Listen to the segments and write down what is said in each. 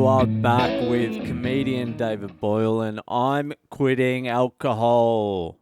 you are back with comedian David Boyle, and I'm quitting alcohol.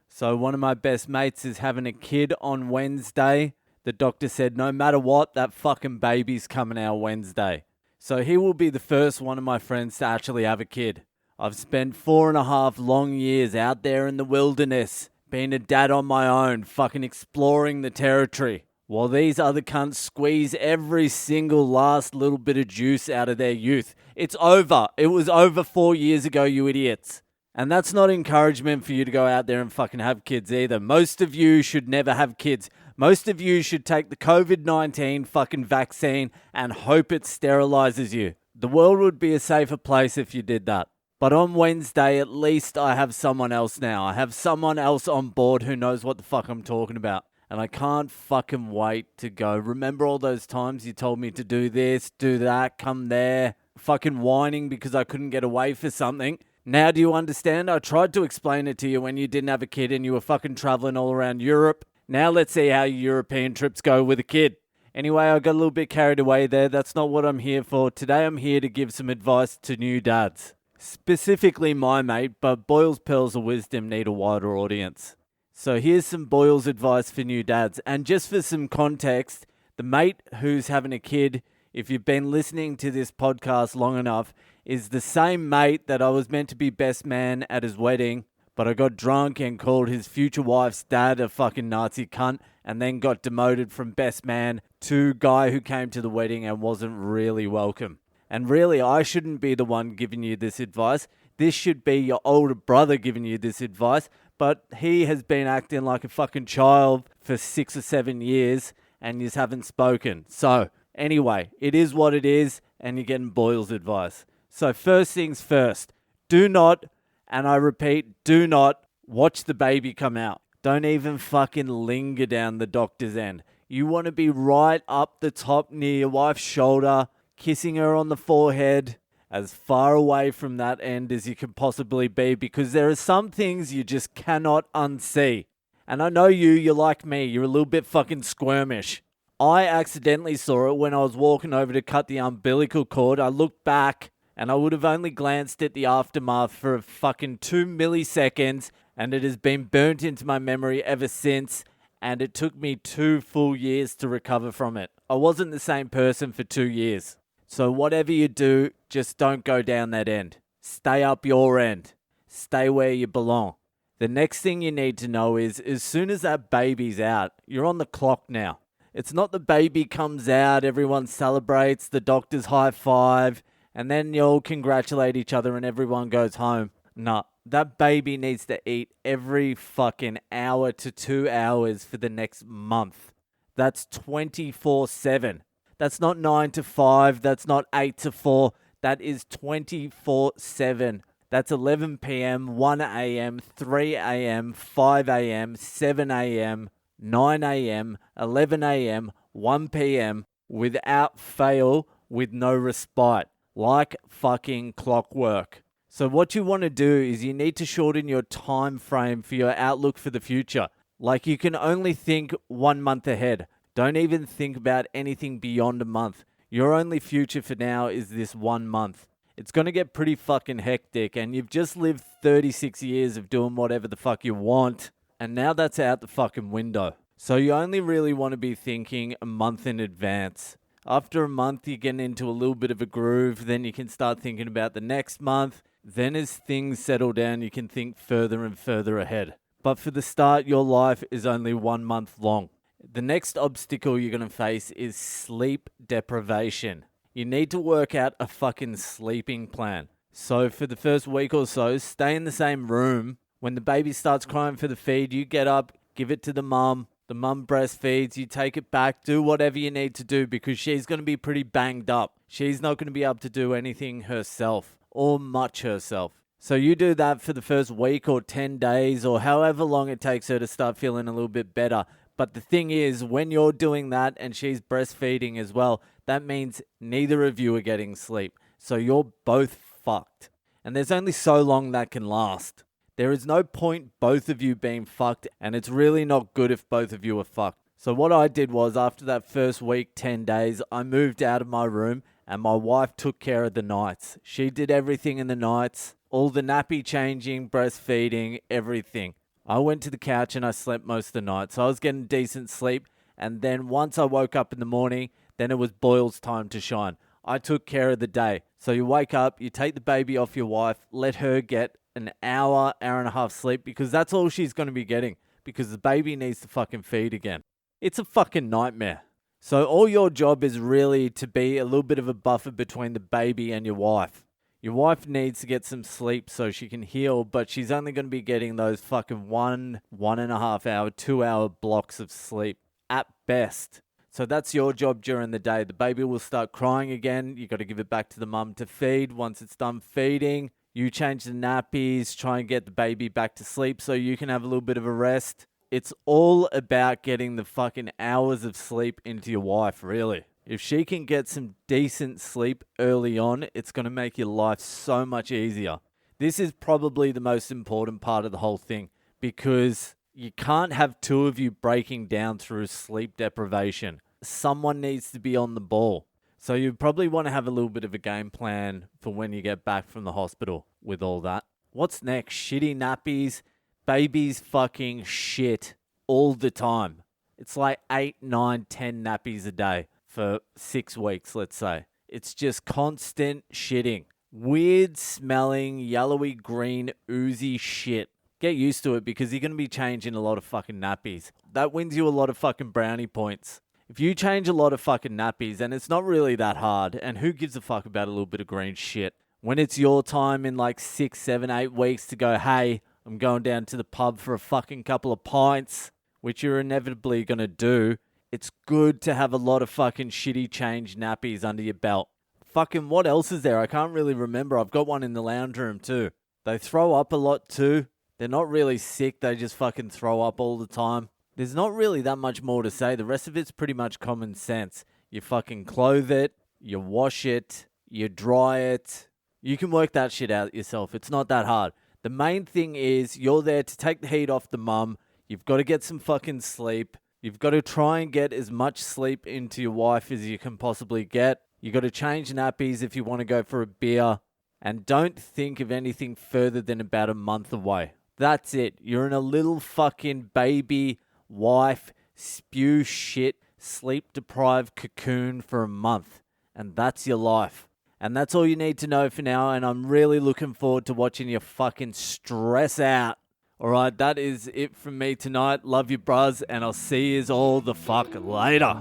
So one of my best mates is having a kid on Wednesday. The doctor said no matter what, that fucking baby's coming out Wednesday. So he will be the first one of my friends to actually have a kid. I've spent 4.5 long years out there in the wilderness, being a dad on my own, fucking exploring the territory, while these other cunts squeeze every single last little bit of juice out of their youth. It's over. It was over 4 years ago, you idiots. And that's not encouragement for you to go out there and fucking have kids either. Most of you should never have kids. Most of you should take the COVID-19 fucking vaccine and hope it sterilizes you. The world would be a safer place if you did that. But on Wednesday, at least I have someone else now. I have someone else on board who knows what the fuck I'm talking about. And I can't fucking wait to go. Remember all those times you told me to do this, do that, come there, fucking whining because I couldn't get away for something? Now do you understand? I tried to explain it to you when you didn't have a kid and you were fucking traveling all around Europe. Now let's see how your European trips go with a kid. Anyway, I got a little bit carried away there. That's not what I'm here for. Today I'm here to give some advice to new dads. Specifically my mate, but Boyle's Pearls of Wisdom need a wider audience. So here's some Boyle's advice for new dads. And just for some context, the mate who's having a kid, if you've been listening to this podcast long enough, is the same mate that I was meant to be best man at his wedding, but I got drunk and called his future wife's dad a fucking Nazi cunt, and then got demoted from best man to guy who came to the wedding and wasn't really welcome. And really, I shouldn't be the one giving you this advice. This should be your older brother giving you this advice, but he has been acting like a fucking child for 6 or 7 years and you just haven't spoken. So, anyway, it is what it is, and you're getting Boyle's advice. So first things first, do not, and I repeat, do not watch the baby come out. Don't even fucking linger down the doctor's end. You want to be right up the top near your wife's shoulder, kissing her on the forehead, as far away from that end as you can possibly be, because there are some things you just cannot unsee. And I know you're like me, you're a little bit fucking squirmish. I accidentally saw it when I was walking over to cut the umbilical cord. I looked back and I would have only glanced at the aftermath for a fucking 2 milliseconds, and it has been burnt into my memory ever since, and it took me 2 full years to recover from it. I wasn't the same person for 2 years. So whatever you do, just don't go down that end. Stay up your end. Stay where you belong. The next thing you need to know is, as soon as that baby's out, you're on the clock now. It's not the baby comes out, everyone celebrates, the doctors high five, and then you all congratulate each other and everyone goes home. Nah, that baby needs to eat every fucking hour to 2 hours for the next month. That's 24/7. That's not 9 to 5. That's not 8 to 4. That is 24/7. That's 11 p.m., 1 a.m., 3 a.m., 5 a.m., 7 a.m., 9 a.m., 11 a.m., 1 p.m. without fail, with no respite. Like fucking clockwork. So what you want to do is you need to shorten your time frame for your outlook for the future. Like you can only think 1 month ahead. Don't even think about anything beyond a month. Your only future for now is this 1 month. It's going to get pretty fucking hectic, and you've just lived 36 years of doing whatever the fuck you want, and now that's out the fucking window. So you only really want to be thinking a month in advance. After a month, you get into a little bit of a groove, then you can start thinking about the next month. Then as things settle down, you can think further and further ahead. But for the start, your life is only 1 month long. The next obstacle you're going to face is sleep deprivation. You need to work out a fucking sleeping plan. So for the first week or so, stay in the same room. When the baby starts crying for the feed, you get up, give it to the mum. The mum breastfeeds, you take it back, do whatever you need to do because she's going to be pretty banged up. She's not going to be able to do anything herself or much herself. So you do that for the first week or 10 days or however long it takes her to start feeling a little bit better. But the thing is, when you're doing that and she's breastfeeding as well, that means neither of you are getting sleep. So you're both fucked. And there's only so long that can last. There is no point both of you being fucked, and it's really not good if both of you are fucked. So what I did was, after that first week, 10 days, I moved out of my room and my wife took care of the nights. She did everything in the nights, all the nappy changing, breastfeeding, everything. I went to the couch and I slept most of the night, so I was getting decent sleep. And then once I woke up in the morning, then it was Boyle's time to shine. I took care of the day. So you wake up, you take the baby off your wife, let her get an hour, hour and a half sleep, because that's all she's going to be getting, because the baby needs to fucking feed again. It's a fucking nightmare. So all your job is really to be a little bit of a buffer between the baby and your wife. Your wife needs to get some sleep so she can heal, but she's only going to be getting those fucking 1.5 hour, 2 hour blocks of sleep at best. So that's your job during the day. The baby will start crying again. You got to give it back to the mum to feed. Once it's done feeding, you change the nappies, try and get the baby back to sleep so you can have a little bit of a rest. It's all about getting the fucking hours of sleep into your wife, really. If she can get some decent sleep early on, it's going to make your life so much easier. This is probably the most important part of the whole thing, because you can't have two of you breaking down through sleep deprivation. Someone needs to be on the ball. So you probably want to have a little bit of a game plan for when you get back from the hospital with all that. What's next? Shitty nappies. Babies fucking shit all the time. It's like 8, 9, 10 nappies a day for 6 weeks, let's say. It's just constant shitting. Weird smelling, yellowy green, oozy shit. Get used to it, because you're going to be changing a lot of fucking nappies. That wins you a lot of fucking brownie points. If you change a lot of fucking nappies, and it's not really that hard, and who gives a fuck about a little bit of green shit? When it's your time in like 6, 7, 8 weeks to go, hey, I'm going down to the pub for a fucking couple of pints, which you're inevitably going to do, it's good to have a lot of fucking shitty change nappies under your belt. Fucking what else is there? I can't really remember. I've got one in the lounge room too. They throw up a lot too. They're not really sick. They just fucking throw up all the time. There's not really that much more to say. The rest of it's pretty much common sense. You fucking clothe it. You wash it. You dry it. You can work that shit out yourself. It's not that hard. The main thing is you're there to take the heat off the mum. You've got to get some fucking sleep. You've got to try and get as much sleep into your wife as you can possibly get. You've got to change nappies if you want to go for a beer. And don't think of anything further than about a month away. That's it. You're in a little fucking baby, wife, spew shit, sleep-deprived cocoon for a month. And that's your life. And that's all you need to know for now. And I'm really looking forward to watching you fucking stress out. Alright, that is it from me tonight. Love you, bruz. And I'll see yous all the fuck later.